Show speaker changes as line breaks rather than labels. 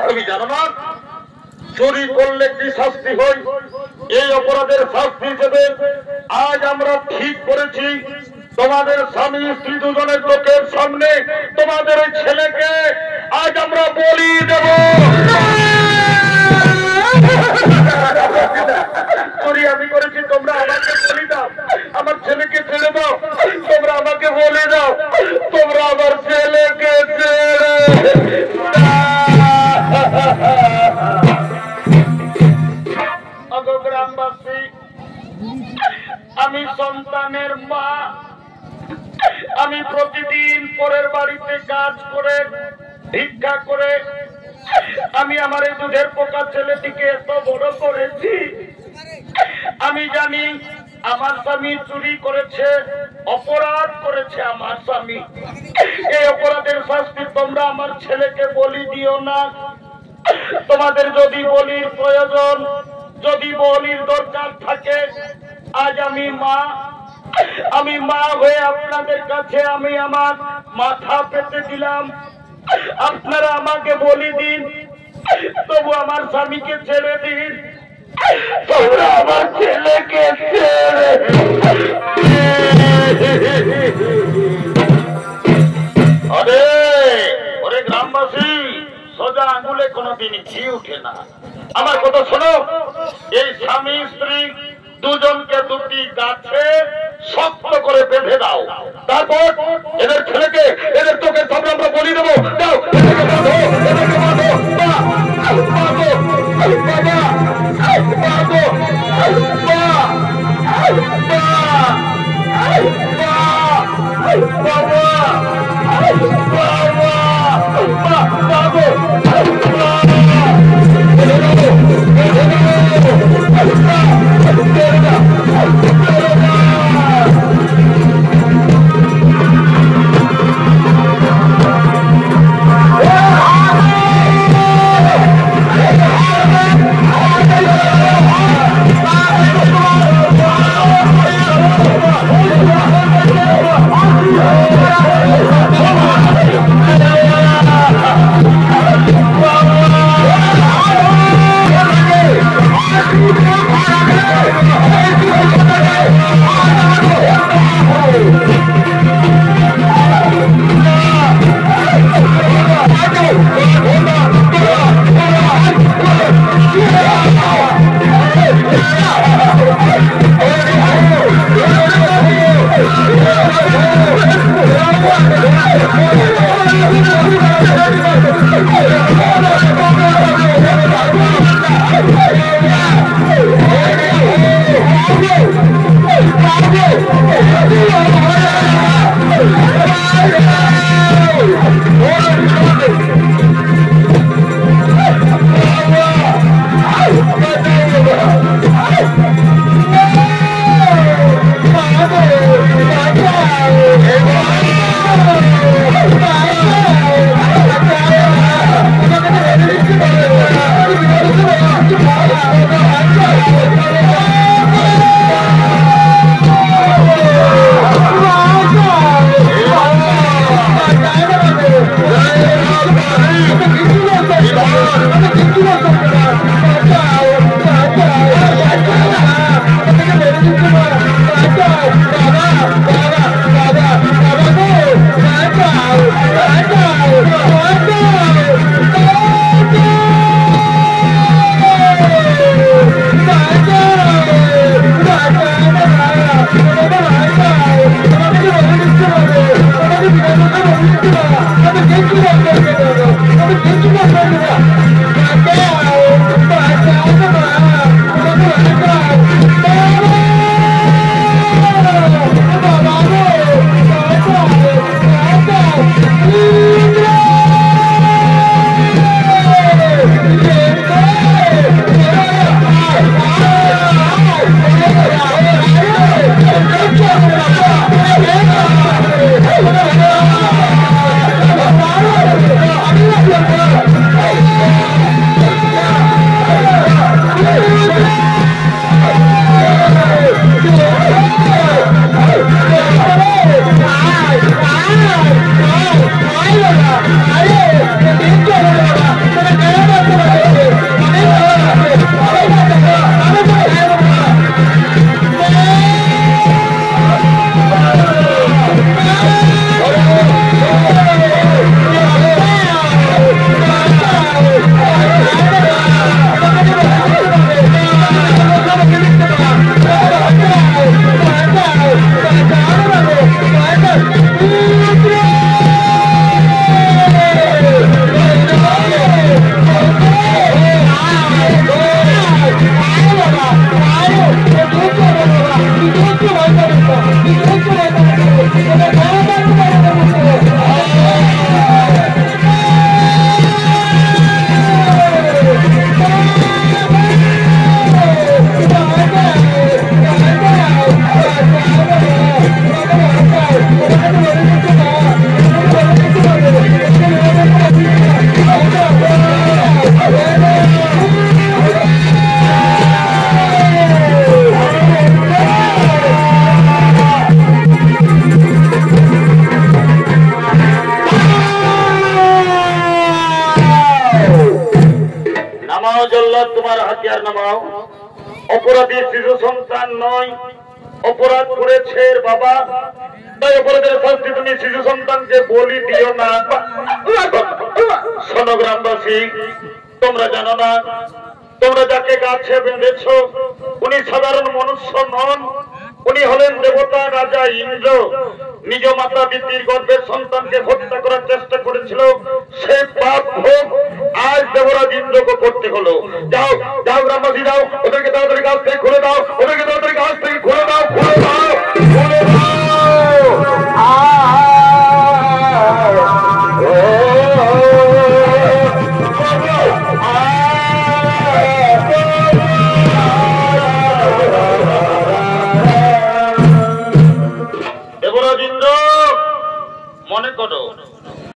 তুমি জানো না চুরি করলে কি শাস্তি হয়? এই অপরাধের শাস্তি হিসেবে আজ আমরা ঠিক করেছি তোমাদের স্বামী স্ত্রী দুজনের লোকের সামনে তোমাদের ওই ছেলেকে আজ আমরা বলি দেব। চুরি আমি করেছি, তোমরা আমাকে বলি দাও, আমার ছেলেকে ছেড়ে দাও। তোমরা আমাকে বলে দাও, তোমরা আমার ছেলেকে ছেড়ে গ্রামবাসী, আমি সন্তানের মা, আমি প্রতিদিন পরের বাড়িতে কাজ করে ভিক্ষা করে আমি আমার এই দুধের পোকা ছেলেটিকে এত বড় করেছি। আমি জানি আমার স্বামী চুরি করেছে, অপরাধ করেছে আমার স্বামী। এই অপরাধের শাস্তি তোমরা আমার ছেলেকে বলি দিও না। তোমাদের যদি বলির প্রয়োজন, যদি বলির দরকার থাকে, আজ আমি মা হয়ে আপনাদের কাছে আমি আমার মাথা পেতে দিলাম। আপনারা আমাকে বলি দিন, তবু আমার স্বামীকে ছেড়ে দিন। তোমরা আমার ছেলেকে ছেড়ে ওরে গ্রামবাসী, সোজা আঙুলে কোনোদিন ঘি উঠে না। আমার কথা শোনো, এই স্বামী স্ত্রী দুজনকে দুটি গাছে শক্ত করে বেঁধে দাও। তারপর এদের ছেলেকে এদের চোখের সামনে আমরা বলি দেবো। দাও, এদেরকে বাঁধো, এদেরকে বাঁধো, তাকে আর নামাও। অপরাধী শিশু সন্তান নয়, অপরাধ করেছে এর বাবা, তাই অপরাধের শাস্তি তুমি শিশু সন্তানকে বলি দিও না। শোনো গ্রামবাসী, তোমরা জানো না, তোমরা যাকে গাছে বেঁধেছ উনি সাধারণ মনুষ্য নন, উনি হলেন দেবতা রাজা ইন্দ্র। নিজ মাতা বিতির গর্ভের সন্তানকে হত্যা করার চেষ্টা করেছিল, সেই পাপ ভোগ আজ দেবরাজ ইন্দ্রকে করতে হলো। যাও যাও গ্রামবাসী যাও, ওদেরকে তাড়াতাড়ি গাছ থেকে খুলে দাও, ওদেরকে তাড়াতাড়ি গাছ থেকে খুলে দাও, খুলে দাও, খুলে দাও। দেবরাজ ইন্দ্র, মনে করো